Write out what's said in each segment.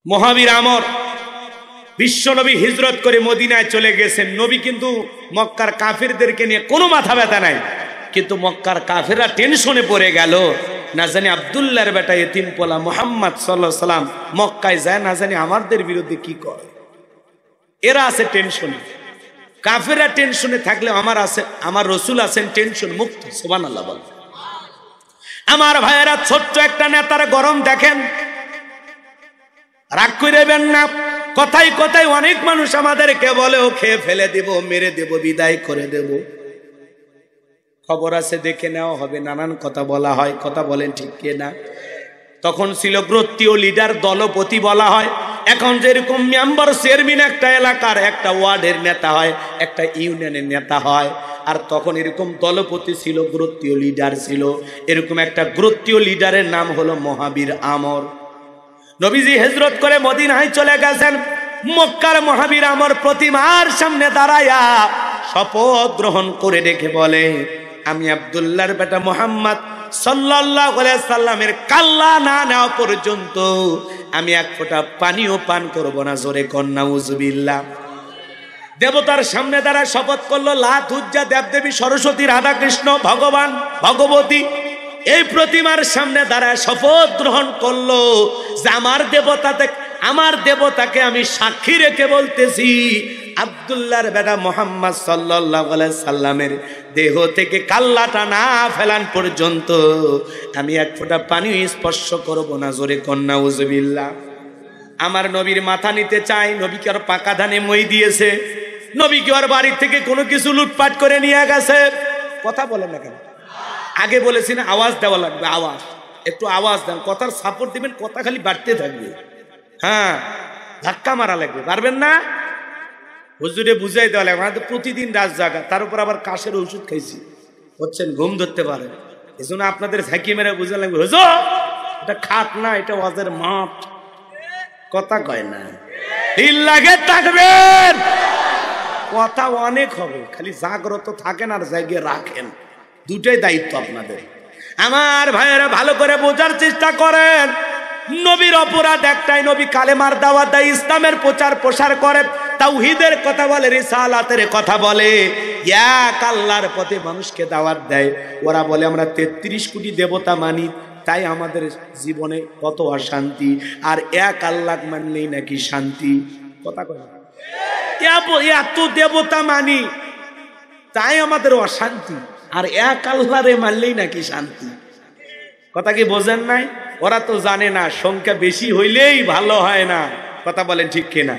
মহাবীর আমর বিশ্ব নবী হিজরত করে মদিনায় চলে গেছেন। নবী কিন্তু মক্কার কাফেরদেরকে নিয়ে কোনো মাথা ব্যথা নাই, কিন্তু মক্কার কাফেররা টেনশনে পড়ে গেল। না জানি আব্দুল্লাহর বেটা এতিম পোলা মুহাম্মদ সাল্লাল্লাহু আলাইহি সাল্লাম মক্কায় যায়, না জানি আমাদের বিরুদ্ধে কি করে। এরা আছে টেনশনে, কাফেররা টেনশনে থাকলে আমার রসুল আছেন টেনশন মুক্ত। সুবহানাল্লাহ বল। আমার ভাইয়েরা, ছোট্ট একটা নেতার গরম দেখেন, রাগ কইরেবেন না। কথাই কথাই অনেক মানুষ আমাদেরকে বলে ও খেয়ে ফেলে দেব, মেরে দেব, বিদায় করে দেব। খবর আছে, দেখে নেওয়া হবে, নানান কথা বলা হয়। কথা বলেন ঠিক কিনা? তখন ছিল গোত্রীয় লিডার, দলপতি বলা হয়। এখন যেরকম মেম্বার চেয়ারম্যান একটা এলাকার, একটা ওয়ার্ডের নেতা হয়, একটা ইউনিয়নের নেতা হয়। আর তখন এরকম দলপতি ছিল, গোত্রীয় লিডার ছিল। এরকম একটা গোত্রীয় লিডারের নাম হলো মহাবীর আমর। নবীজি হিজরত করে মদিনায় চলে গেছেন। মক্কার মহাবীর আমর প্রতিমার সামনে দাঁড়ায়া শপথ গ্রহণ করে রেখে বলে, আমি আব্দুল্লাহর বেটা মুহাম্মদ সাল্লাল্লাহু আলাইহি সাল্লামের কাল্লা না নেওয়া পর্যন্ত আমি এক ফোঁটা পানিও পান করব না। জোরে কর নাউজুবিল্লাহ। দেবতার সামনে দাঁড়া শপথ করলো, লাত, উজ্জা, দেবদেবী, সরস্বতী, রাধা, কৃষ্ণ, ভগবান, ভগবতী, এই প্রতিমার সামনে দাঁড়ায় শপথ গ্রহণ করলো যে আমার দেবতাকে আমি সাক্ষী রেখে বলতেছি, আব্দুল্লাহর বেটা মুহাম্মদ সাল্লাল্লাহু আলাইহি সাল্লামের দেহ থেকে কাল্লাটা না ফেলান পর্যন্ত আমি এক ফোঁটা পানি স্পর্শ করব না। জোরে কন্যা উজবিল্লাহ। আমার নবীর মাথা নিতে চাই। নবীকে আর পাকা ধানে মই দিয়েছে? নবীকে আর বাড়ি থেকে কোনো কিছু লুটপাট করে নিয়ে গেছে? কথা বলেন না কেন? আগে বলেছি না, আওয়াজ দেওয়া লাগবে। আওয়াজ, একটু আওয়াজ দেন, কথার সাপোর্ট দিবেন, কথা খালি বাড়তে থাকবে। হ্যাঁ, ধাক্কা মারা লাগবে, পারবেন না? হুজুরে বুঝাই দেওয়া লাগবে। আমাদের প্রতিদিন রাত জাগা, তার উপর আবার কাশের ওষুধ খাইছি, হচ্ছেন ঘুম ধরতে পারে। এই জন্য আপনাদের ঝাঁকি মেরে বুঝা লাগবে, হুজুর এটা খাট না, এটা ওয়াজের মাঠ। কথা কয় না, দিল লাগে থাকবেন, কথা অনেক হবে, খালি জাগ্রত থাকেন আর জায়গায় রাখেন, দুটাই দায়িত্ব আপনাদের। আমার ভাইয়েরা ভালো করে বোঝার চেষ্টা করেন। নবীর অপরাধ একটাই, নবী কালেমার দাওয়াত দেয়, ইসলামের প্রচার প্রসার করে, তাওহীদের কথা বলে, রিসালাতের কথা বলে, এক আল্লাহর পথে মানুষকে দাওয়াত দেয়। ওরা বলে আমরা ৩৩ কোটি দেবতা মানি, তাই আমাদের জীবনে কত অশান্তি, আর এক আল্লাহ মানলেই নাকি শান্তি। কথা কয়, এত দেবতা মানি তাই আমাদের অশান্তি, আর এক আল্লাহরে মানলেই নাকি শান্তি। কথা কি বোঝেন নাই? ওরা তো জানে না সংখ্যা বেশি হইলেই ভালো হয় না। কথা বলেন ঠিক কিনা?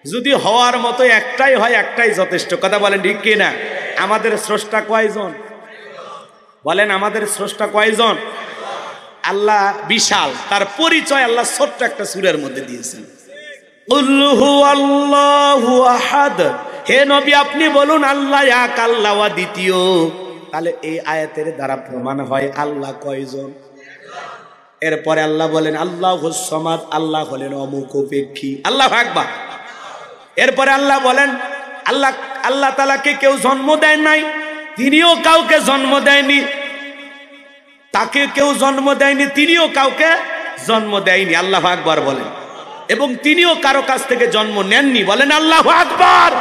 যদি হওয়ার মতো একটাই হয়, একটাই যথেষ্ট। কথা বলেন ঠিক কিনা? আমাদের স্রষ্টা কয়জন? বলেন, আমাদের স্রষ্টা কয়জন? আল্লাহ বিশাল, তার পরিচয় আল্লাহ ছোট্ট একটা সূরার মধ্যে দিয়েছেন। কুল হুয়াল্লাহু আহাদ। হে নবী আপনি বলুন আল্লাহ এক, আল্লাহ দ্বিতীয়। তাহলে এই আয়াতের দ্বারা প্রমাণ হয় আল্লাহ কয়জন। এরপরে আল্লাহ বলেন আল্লাহুস সামাদ, আল্লাহ হলেন অমুখাপেক্ষী। আল্লাহু আকবার। এরপরে আল্লাহ বলেন আল্লাহ তাআলাকে কেউ জন্ম দেয় নাই, তিনিও কাউকে জন্ম দেয়নি, তাকে কেউ জন্ম দেয়নি, তিনিও কাউকে জন্ম দেয়নি। আল্লাহু আকবার বলেন। এবং তিনিও কারো কাছ থেকে জন্ম নেননি। বলেন আল্লাহু আকবার।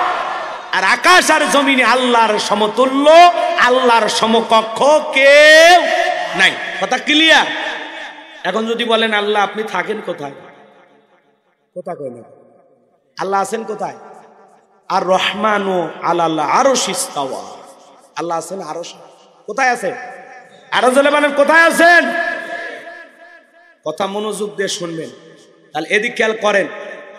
আর আকাশ আর জমিনে আল্লাহর সমতুল্য, আল্লাহর সমকক্ষ কেউ নাই। কথা ক্লিয়ার? এখন যদি বলেন আল্লাহ আপনি থাকেন কোথায়? কথা কই না, আল্লাহ আছেন কোথায়? আর রহমানু আলাল আরশি ইস্তাওয়া। আল্লাহ আছেন আরশে। কোথায় আছে? আরো জলে বলেন কোথায় আছেন? কথা মনোযোগ দিয়ে শুনবেন। তাহলে এদিক খেয়াল করেন।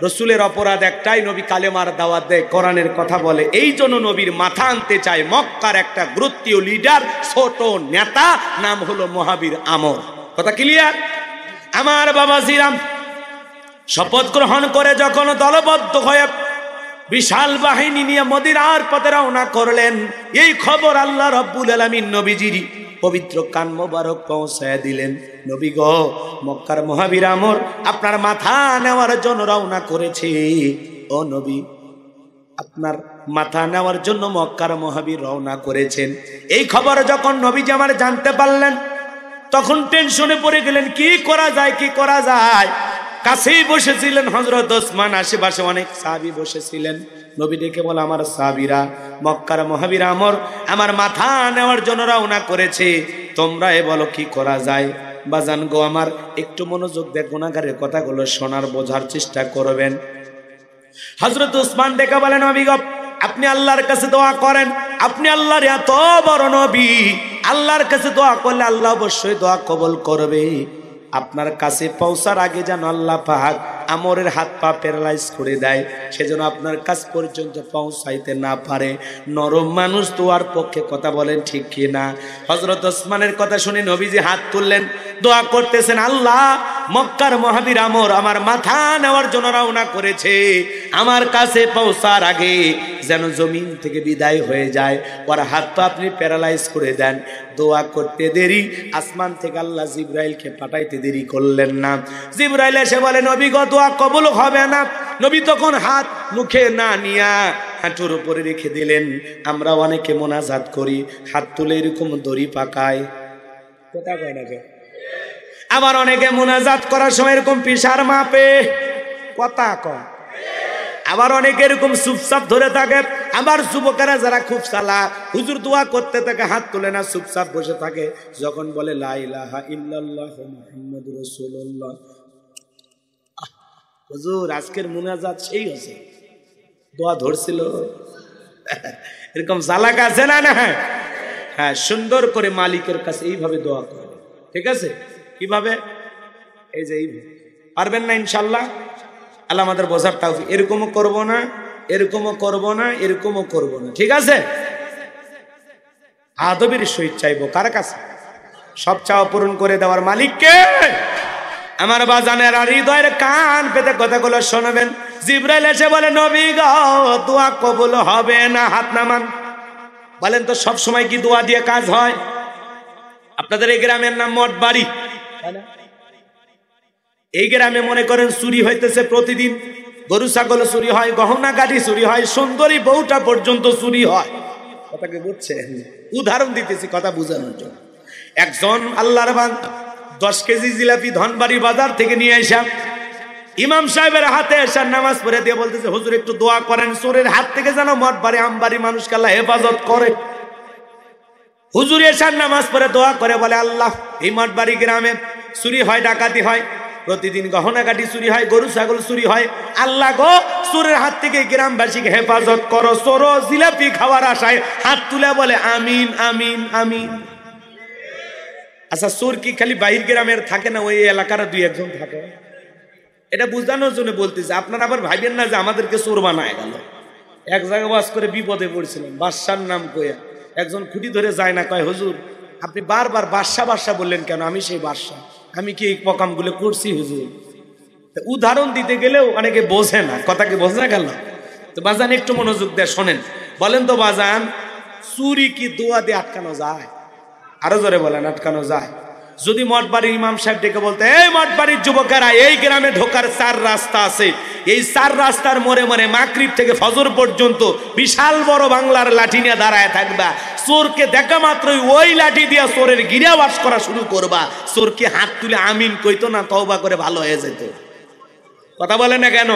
রসুলের অপরাধ একটাই, নবী কালেমার দাওয়াত দেয়, কোরআনের কথা বলে। এই জন্য নবীর মাথা আনতে চায় মক্কার একটা গোত্রীয় লিডার, ছোট নেতা, নাম হলো মহাবীর আমর। কথা ক্লিয়ার? আমার বাবাজিরাম, শপথ গ্রহণ করে যখন দলবদ্ধ হয়ে বিশাল বাহিনী নিয়ে মদিনার পথে রওনা করলেন, এই খবর আল্লাহ রাব্বুল আলামিন নবীজির পবিত্র কান মোবারক পৌঁছায় দিলেন। নবী গো, মক্কার মহাবীর আমর আপনার মাথা নেওয়ার জন্য রওনা করেছে। ও নবী, আপনার মাথা নেওয়ার জন্য মক্কার মহাবীর রওনা করেছেন। এই খবর যখন নবীজি আমার জানতে পারলেন, তখন টেনশনে পড়ে গেলেন, কি করা যায়, কি করা যায়। কাছেই বসেছিলেন হযরত ওসমান, আশেপাশে অনেক সাহাবী বসেছিলেন। নবী ডেকে বলে, আমার সাহাবীরা, মক্কার মুহাজির আমার মাথা নেওয়ার জন্য রওনা করেছে, তোমরা বলো কি করা যায়। বাজান গো আমার, একটু মনোযোগ দিয়ে গুনাহগারের কথাগুলো শোনার বোঝার চেষ্টা করবেন। হযরত ওসমান ডেকে বলেন, নবী গো, আপনি আল্লাহর কাছে দোয়া করেন, আপনি আল্লাহর এত বড় নবী, আল্লাহর কাছে দোয়া করলে আল্লাহ অবশ্যই দোয়া কবুল করবে। আপনার কাছে পৌঁছার আগে যেন আল্লাহ পাক আমরের হাত পা প্যারালাইজ করে দেয়, সেজন্য আপনার কাছ পর্যন্ত পৌঁছাইতে না পারে। নরম মানুষ দোয়ার পক্ষে কথা বলেন, ঠিক কি না? হযরত ওসমানের কথা শুনে নবীজি হাত তুললেন, দোয়া করতেছেন, আল্লাহ মক্কার মুহাজির আমার মাথা নেওয়ার জন্য রওনা করেছে, আমার কাছে পৌঁছার আগে যেন জমিন থেকে বিদায় হয়ে যায়, ওর হাত পা আপনি প্যারালাইজ করে দেন। দোয়া করতে দেরি, আসমান থেকে আল্লাহ জিবরাইলকে পাঠাইতে দেরি করলেন না। জিবরাইল এসে বলে, নবী গো, দোয়া কবুল হবে না। নবী তখন হাত মুখে না নিয়া হাঁটুর উপরে রেখে দিলেন। আমরা অনেকে মোনাজাত করি, হাত তুলে এরকম দড়ি পাকায়, কথা কয় না। আবার অনেকে মোনাজাত করার সময় এরকম পিসার মাপে, কথা কয়। আবার অনেকে এরকম চুপচাপ ধরে থাকে। আবার যুবকেরা যারা খুব চালাক, হুজুর দোয়া করতে থাকে হাত তুলে না, চুপচাপ বসে থাকে। যখন বলে লা ইলাহা ইল্লাল্লাহ মুহাম্মাদুর রাসূলুল্লাহ, হুজুর আজকের মুনাজাত সেই হয়েছে, দোয়া ধরছিল। এরকম চালাক আছে না? না, হ্যাঁ, সুন্দর করে মালিকের কাছে এইভাবে দোয়া করে, ঠিক আছে? কিভাবে? এই যে এইভাবে। পারবেন না ইনশাল্লাহ? আল্লাহ আমাদের বোঝার তৌফিক। এরকমও করব না, এরকমও করব না, এরকমও করব না, ঠিক আছে? আদবের সহিত চাইবো কার কাছে? সব চাওয়া পূরণ করে দেওয়ার মালিককে। আমার বাজানের আর হৃদয়ের কান পেতে কথাগুলো শোনাবেন। জিবরাইল এসে বলে, নবী গো, দোয়া কবুল হবে না, হাত নামান। বলেন তো, সব সময় কি দোয়া দিয়ে কাজ হয়? আপনাদের এই গ্রামের নাম মঠবাড়ি, এই গ্রামে মনে করেন চুরি হইতেছে প্রতিদিন, গরু ছাগল চুরি হয়, গহনা গাড়ি চুরি হয়, সুন্দরী বউটা পর্যন্ত চুরি হয়। কথাকে বুঝছেন? উদাহরণ দিতেছি কথা বুঝানোর জন্য। একজন আল্লাহর বান্দা 10 কেজি জিলাপি ধনবাড়ি বাজার থেকে নিয়ে আসা, ইমাম সাহেবের হাতে এসে নামাজ পড়ে দিয়ে বলতেছে, হুজুর একটু দোয়া করেন, চোরের হাত থেকে যেন মঠবাড়ি আমবাড়ি মানুষকে আল্লাহ হেফাজত করে। হুজুর এসার নামাজ পড়ে দোয়া করে বলে, আল্লাহ এই মঠবাড়ি গ্রামে চুরি হয়, ডাকাতি হয়, প্রতিদিন গহনা কাটি চুরি হয়, গরু ছাগল চুরি হয়, আল্লাহ গো চোরের হাত থেকে গ্রামবাসীকে হেফাজত করো। চোর জিলাপি খাওয়ার আশায় হাত তুলে বলে আমিন আমিন আমিন। আচ্ছা, চোর কি খালি বাহির গ্রামের থাকে না, ওই এলাকার 2-1 জন থাকে? এটা বুঝানোর জন্য বলতেছে। আপনারা আবার ভাইবেন না যে আমাদেরকে চোর বানায় গেল। এক জায়গায় ওয়াজ করে বিপদে পড়ছিলেন, বাদশার নাম কইয়া একজন খুঁটি ধরে যায় না, কয় হুজুর আপনি বারবার বাদশা বাদশা বললেন কেন? আমি সেই বাদশা, আমি কি এই পকামগুলো করছি হুজুর? উদাহরণ দিতে গেলেও অনেকে বোঝে না, কথাকে বোঝে না গেল। তো বাজান একটু মনোযোগ দিয়ে শোনেন। বলেন তো বাজান, চুরি কি দোয়া দিয়ে আটকানো যায়? আরো জোরে বলেন, আটকানো যায়? যদি মঠবাড়ির ইমাম সাহেব ডেকে বলতে, এই মঠবাড়ির যুবকেরা, এই গ্রামে ঢোকার 4 রাস্তা আছে, এই 4 রাস্তার মোড়ে মোড়ে মাগরিব থেকে ফজর পর্যন্ত বিশাল বড় বাংলার লাঠি নিয়ে দাঁড়ায় থাকবা, চোরকে দেখা মাত্রই ওই লাঠি দিয়া চোরের গিরাবাস করা শুরু করবা। চোরকে হাত তুলে আমিন কইতো না, তওবা করে ভালো হয়ে যেত। কথা বলে না কেন?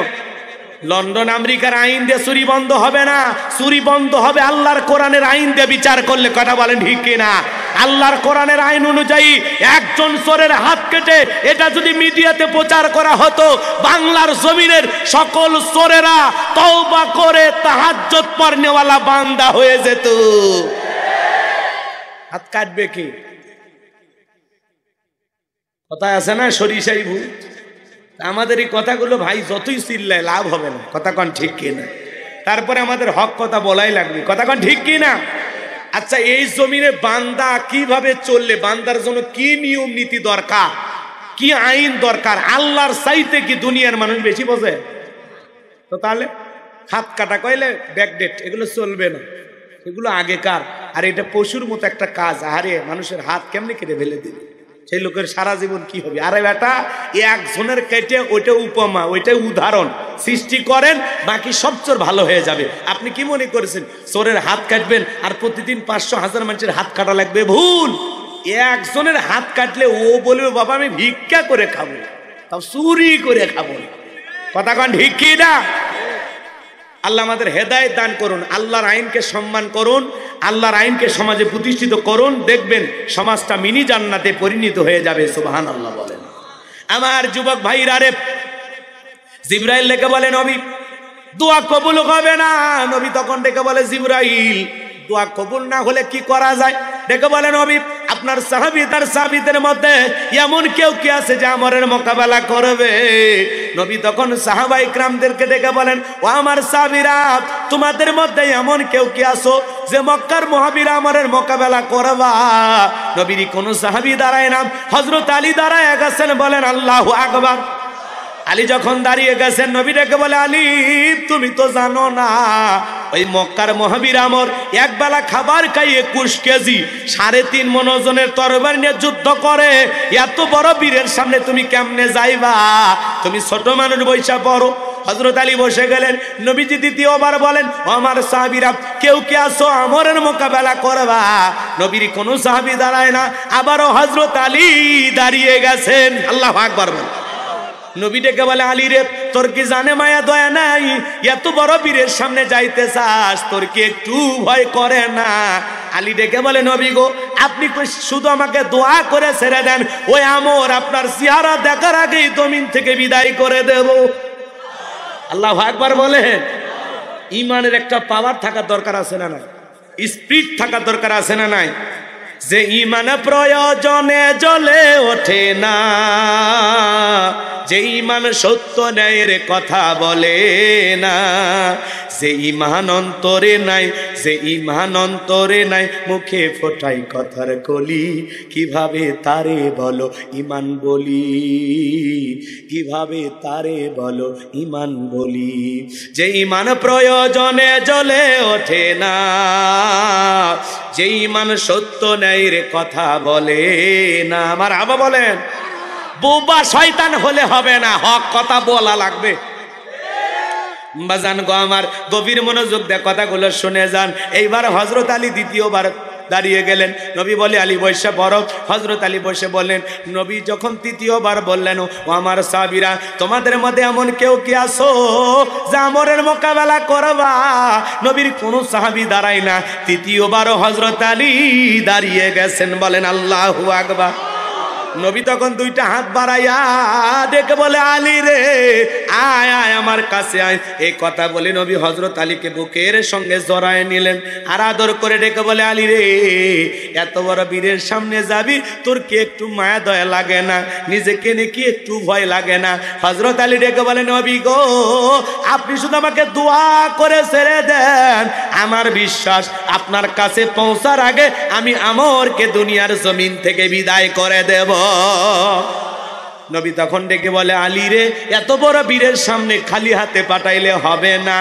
লন্ডন আমেরিকার আইন দিয়ে চুরি বন্ধ হবে না, চুরি বন্ধ হবে আল্লাহর কোরআনের আইন দিয়ে বিচার করলে। কথা বলেন ঠিক কিনা? আল্লাহর কোরআনের আইন অনুযায়ী একজন চোরের হাত কেটে এটা যদি মিডিয়াতে প্রচার করা হতো, বাংলার জমিনের সকল চোরেরা তওবা করে তাহাজ্জুদ পড়নেওয়ালা বান্দা হয়ে যেত। হাত কাটবে কি? কথা আছে না, সরিষাই ভূত। আমাদের এই কথাগুলো ভাই যতই চিল্লায় লাভ হবে না। কথা কন ঠিক কিনা? তারপরে আমাদের হক কথা বলাই লাগবে। কথা কন ঠিক কিনা? আচ্ছা, এই জমিনে বান্দা কিভাবে চললে, বান্দার জন্য কি নিয়ম নীতি দরকার, কি আইন দরকার, আল্লাহর চাইতে কি দুনিয়ার মানুষ বেশি বোঝে? তো তাহলে হাত কাটা কইলে ব্যাকডেট, এগুলো চলবে না, এগুলো আগেকার। আর এটা পশুর মতো একটা কাজ। আরে মানুষের হাত কেমনে কেটে ফেলে দিল, সেই লোকের সারা জীবন কি হবে? আরে বেটা, একজনের কেটে ওইটা উপমা, ওইটা উদাহরণ সৃষ্টি করেন, বাকি সব চোর ভালো হয়ে যাবে। আপনি কি মনে করেছেন চোরের হাত কাটবেন আর প্রতিদিন 500-1000 মানুষের হাত কাটা লাগবে? ভুল। একজনের হাত কাটলে ও বলবে বাবা আমি ভিক্ষা করে খাবো, তাও চুরি করে খাবো না। কথা কন ঠিক কি না? আল্লাহ আমাদের হেদায়েত দান করুন। আল্লাহর আইনকে সম্মান করুন, আল্লাহর আইনকে সমাজে প্রতিষ্ঠিত করুন, দেখবেন সমাজটা মিনি জান্নাতে পরিণত হয়ে যাবে। সুবহানাল্লাহ বলেন। আমার যুবক ভাইরা রে, জিবরাইল ডেকে বলে নবী দোয়া কবুল হবে না। নবী তখন ডেকে বলে জিবরাইল দোয়া কবুল না হলে কি করা যায়? ডেকে বলে নবী আপনার সাহাবী তার সাহাবীদের মধ্যে এমন কেউ কি আছে যে আমরের মোকাবেলা করবে? নবী তখন সাহাবা ইকরামদেরকে ডেকে বলেন ও আমার সাহাবীরা, তোমাদের মধ্যে এমন কেউ কি আছো যে মক্কার মুহাজির আমরের মোকাবেলা করবা? নবীর কোন সাহাবী দাঁড়ায় না, হযরত আলী দাঁড়ায় গেছেন, বলেন আল্লাহু আকবার। আলী যখন দাঁড়িয়ে গেছেন, নবী ডেকে বলে আলী তুমি তো জানো না ওই মক্কার মুহাজির আমর একবেলা খাবার খাই 21 কেজি 3.5 মণ ওজনের তরবারি নিয়ে যুদ্ধ করে, এত বড় বীরের সামনে তুমি কেমনে যাইবা? তুমি ছোট মানুষ বৈশা পড়ো। হযরত আলী বসে গেলেন। নবীজি দ্বিতীয়বার বলেন ও আমার সাহাবীরা, কেউ কি আছো আমরের মোকাবেলা করবা? নবীর কোন সাহাবী দাঁড়ায় না। আবারও হযরত আলী দাঁড়িয়ে গেছেন। আল্লাহু আকবার বলেন। নবী ডেকে বলে আলী রে, তোর কি জানে মায়া দয়া নাই? এত বড় বীরের সামনে যাইতে চাস, তোর কি একটু ভয় করে না? আলী ডেকে বলে নবী গো, আপনি শুধু আমাকে দোয়া করে ছেড়ে দেন, ওই আমর আপনার চেহারা দেখার আগেই জমিন থেকে বিদায় করে দেব। আল্লাহু আকবার বলেন। ইমানের একটা পাওয়ার থাকার দরকার আছে না নাই? স্পিড থাকার দরকার আছে না নাই? যে ইমান প্রয়োজনে জ্বলে ওঠে না, যে ইমান সত্য ন্যায়ের কথা বলে না, যে ইমান অন্তরে নাই, যে ইমান অন্তরে নাই, মুখে ফোটাই কথার কলি, কিভাবে তারে বলো ইমান বলি, কিভাবে তারে বলো ইমান বলি। যে ইমান প্রয়োজনে জ্বলে ওঠে না, যে ইমান সত্য ন্যায়ের কথা বলে না। আমার আবা বলেন, বোবা শয়তান হলে হবে না, হক কথা বলা লাগবে। বাজান গো আমার, গভীর মনোযোগ দিয়ে কথাগুলো শুনে যান। এইবার হযরত আলী দ্বিতীয়বার দাঁড়িয়ে গেলেন। নবী বলে আলী বসে পড়ো। হযরত আলী বসে বললেন। নবী যখন তৃতীয়বার বললেন ও আমার সাহাবীরা, তোমাদের মধ্যে এমন কেউ কি আছো যে আমরের মোকাবেলা করবা? নবীর কোন সাহাবী দাঁড়ায় না। তৃতীয়বারও হযরত আলী দাঁড়িয়ে গেছেন, বলেন আল্লাহু আকবার। নবী তখন দুইটা হাত বাড়াইয়া ডেকে বলে আলী রে, আয় আয় আমার কাছে আয়। এই কথা বলে নবী হযরত আলীকে বুকের সঙ্গে জড়ায় নিলেন, আর আদর করে ডেকে বলে আলী রে, এত বড় বীরের সামনে যাবি, তোর কি একটু মায়া দয়া লাগে না? নিজেকে নাকি একটু ভয় লাগে না? হযরত আলী ডেকে বলে নবী গো, আপনি শুধু আমাকে দোয়া করে ছেড়ে দেন, আমার বিশ্বাস আপনার কাছে পৌঁছার আগে আমি আমরকে দুনিয়ার জমিন থেকে বিদায় করে দেব। নবী তখন ডেকে বলে আলী রে, এত বড় বীরের সামনে খালি হাতে পাঠাইলে হবে না।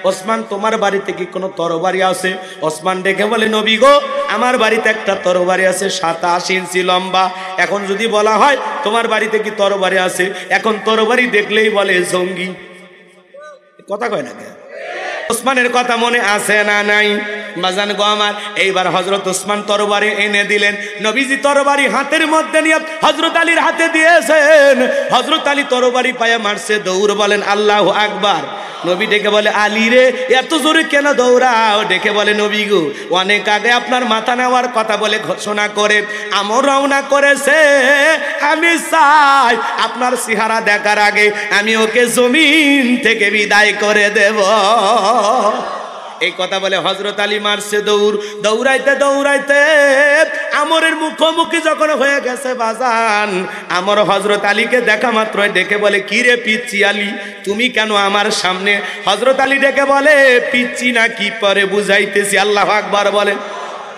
ওসমান, তোমার বাড়িতে কি কোনো তরবারি আছে? ওসমান ডেকে বলে নবী গো, আমার বাড়িতে একটা তরবারি আছে 27 ইঞ্চি লম্বা। এখন যদি বলা হয় তোমার বাড়িতে কি তরবারি আছে, এখন তরবারি দেখলেই বলে জঙ্গি। কথা কয় না কেন? ওসমানের কথা মনে আছে না নাই? বাজান গো আমার, এইবার হযরত ওসমান তরবারি এনে দিলেন। নবীজি তরবারি হাতের মধ্যে নিয়ে হযরত আলীর হাতে দিয়েছেন। হযরত আলী তরবারি পায়ে মারছে দৌড়, বলেন আল্লাহু আকবার। নবী ডেকে বলে আলী রে, এত জোরে কেন দৌড়াও? ডেকে বলে নবী গো, অনেক আগে আপনার মাথা নেওয়ার কথা বলে ঘোষণা করে আমর রওনা করেছে, আমি চাই আপনার চেহারা দেখার আগে আমি ওকে জমিন থেকে বিদায় করে দেব। এই কথা বলে হযরত আলী মারছে দৌড়। দৌড়াইতে দৌড়াইতে আমরের মুখোমুখি যখন হয়ে গেছে বাজান, আমর হযরত আলীকে দেখা মাত্র ডেকে বলে কি রে পিচ্চি আলী, তুমি কেন আমার সামনে? হযরত আলী ডেকে বলে পিচ্চি না কি পরে বুঝাইতেছি। আল্লাহু আকবার বলেন।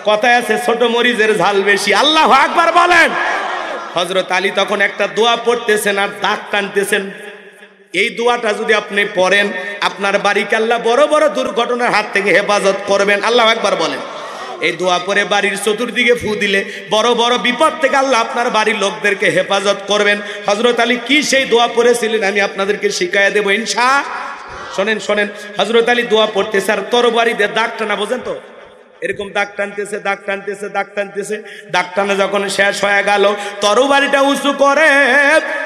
কথায় আছে ছোট মরিচের ঝাল বেশি। আল্লাহু আকবার বলেন। হযরত আলী তখন একটা দোয়া পড়তেছেন আর দাগ টানতেছেন। এই দোয়াটা যদি আপনি পড়েন, আপনার বাড়িকে আল্লাহ বড় বড় দুর্ঘটনার হাত থেকে হেফাজত করবেন। আল্লাহু আকবার বলেন। এই দোয়া পরে বাড়ির চতুর্দিকে ফু দিলে বড় বড় বিপদ থেকে আল্লাহ আপনার বাড়ির লোকদেরকে হেফাজত করবেন। হযরত আলী কি সেই দোয়া পড়েছিলেন আমি আপনাদেরকে শিখাইয়া দেবো ইনশাআল্লাহ। শোনেন শোনেন, হযরত আলী দোয়া পড়তে স্যার তরবারি দিয়ে দাগ টানা, বোঝেন তো? এরকম দাগ টানতেছে, দাগ টানতেছে, দাগ টানতেছে। দাগ টানা যখন শেষ হয়ে গেল, তরবারিটা উঁচু করে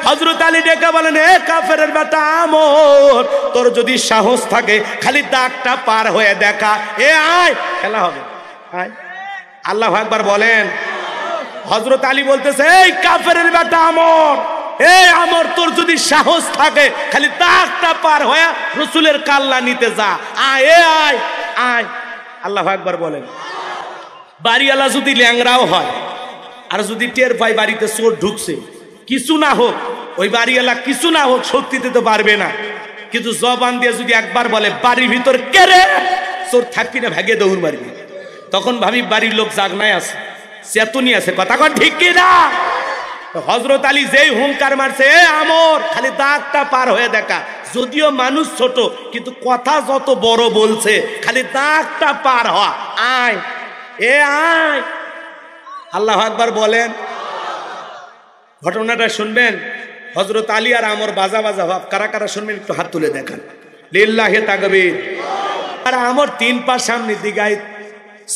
হযরত আলী ডেকে বলেন, এ কাফেরের বেটা আমর, তোর যদি সাহস থাকে খালি দাগটা পার হয়ে দেখা, এ আয়, খেলা হবে, আয়। আল্লাহু আকবার বলেন। হযরত আলী বলতেছে, এই কাফেরের বেটা আমর, এই আমর, তোর যদি সাহস থাকে খালি দাগটা পার হয়ে রাসূলের কাল্লা নিতে যা, আয়, এ আয়, আয়। আল্লাহু আকবার বলেন। বাড়িওয়ালা যদি ল্যাংরাও হয় আর যদি টের পায় বাড়িতে চোর ঢুকছে, কিছু না হোক, ওই বাড়িওয়ালা কিছু না হোক শক্তি দিতে পারবে না, কিন্তু জবান দিয়ে যদি একবার বলে বাড়ির ভিতর কে রে, চোর থাকবি না, ভাগে দৌড় মারবি। তখন ভাবি বাড়ির লোক জাগনায় আছে, চেতনি আছে, কথা কন ঠিক কি না? হযরত আলী যেই হুঙ্কার মারছে, এ আমর, খালি দাগটা পার হয়ে দেখা, যদিও মানুষ ছোট কিন্তু কথা যত বড় বলছে, খালি দাগটা পার হওয়া, আয়, এ আয়। আল্লাহু আকবার বলেন। ঘটনাটা শুনবেন, হযরত আলী আর আমর বাজা বাজা ভাব, কারা কারা শুনবেন একটু হাত তুলে দেখান, লিল্লাহি তাকবীর। আর আমর 3 পা সামনে দিগায়,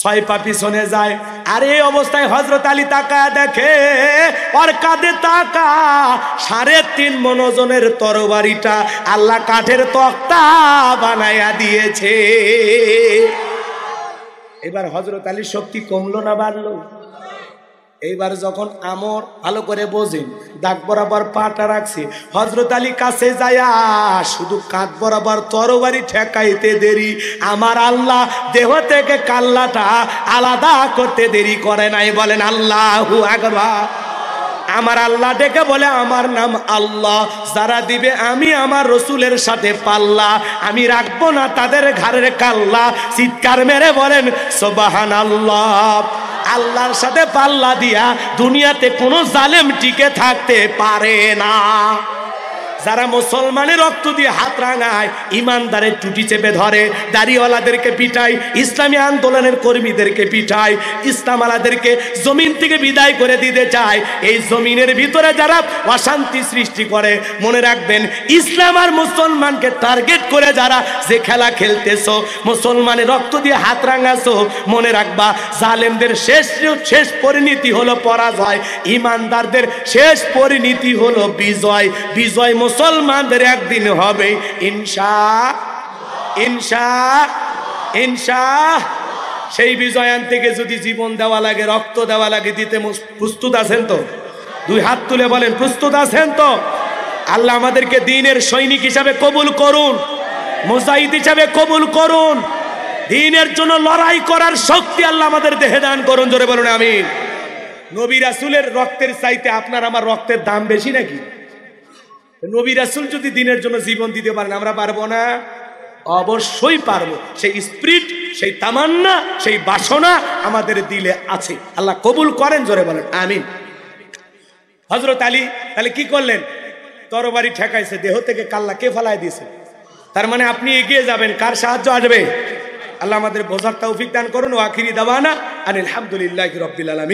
6 পা পিছনে যায়। আর এই অবস্থায় হযরত আলী তাকায় দেখে ওর কাঁধে তাকা 3.5 মণ ওজনের তরবারিটা আল্লাহ কাঠের তক্তা বানায়া দিয়েছে। এবার হযরত আলীর শক্তি কমলো না বাড়লো? এইবার যখন আমর ভালো করে বোঝেন, দাগ বরাবর পাটা রাখছে, হযরত আলী কাছে যায়া শুধু কাঁধ বরাবর তরবারি ঠেকাইতে দেরি, আমার আল্লাহ দেহ থেকে কাল্লাটা আলাদা করতে দেরি করে নাই। বলেন আল্লাহু আকবার। আমার আল্লাহ ডেকে বলে, আমার নাম আল্লাহ, যারা দিবে আমি আমার রসুলের সাথে পাল্লা, আমি রাখবো না তাদের ঘাড়ের কাল্লা। চিৎকার মেরে বলেন সুবহানাল্লাহ। আল্লাহর সাথে পাল্লা দিয়া দুনিয়াতে কোনো জালেম টিকে থাকতে পারে না। যারা মুসলমানের রক্ত দিয়ে হাত রাঙায়, ইমানদারের টুটি চেপে ধরে, দাড়িওয়ালাদেরকে পিটায়, ইসলামী আন্দোলনের কর্মীদেরকে পিটায়, ইসলামওয়ালাদেরকে জমিন থেকে বিদায় করে দিতে চায়, এই জমিনের ভিতরে যারা অশান্তি সৃষ্টি করে, মনে রাখবেন ইসলাম আর মুসলমানকে টার্গেট করে যারা যে খেলা খেলতেছো, মুসলমানের রক্ত দিয়ে হাত রাঙাছো, মনে রাখবা জালেমদের শেষ পরিণতি হলো পরাজয়, ইমানদারদের শেষ পরিণতি হলো বিজয়। বিজয় মুসলমানদের একদিন হবে ইনশাআল্লাহ। সেই বিজয়ান থেকে যদি জীবন দেওয়া লাগে, রক্ত দেওয়া লাগে, দিতে প্রস্তুত আছেন তো? 2 হাত তুলে বলেন প্রস্তুত আছেন তো? আল্লাহ আমাদেরকে দ্বীনের সৈনিক হিসাবে কবুল করুন, মুজাহিদ হিসাবে কবুল করুন, দ্বীনের জন্য লড়াই করার শক্তি আল্লাহ আমাদের দেহে দান করুন। জোরে বলুন আমিন। নবী রাসূলের রক্তের চাইতে আপনার আমার রক্তের দাম বেশি নাকি? নবী রাসূল যদি দ্বীনের জন্য জীবন দিতে পারেন, আমরা পারবো না? অবশ্যই পারবো। সেই স্পিরিট, সেই তামান্না, সেই বাসনা আমাদের দিলে আছে। আল্লাহ কবুল করেন। জোরে বলেন আমিন। হযরত আলী তাহলে কি করলেন? তরবারি ঠেকাইছে, দেহ থেকে কাল্লা কে ফালায় দিয়েছে? তার মানে আপনি এগিয়ে যাবেন, কার সাহায্য আসবে? আল্লাহ আমাদের বোঝার তৌফিক দান করুন। ওয়া আখিরি দাওয়ানা আনিল হামদুলিল্লাহি রাব্বিল আলামিন।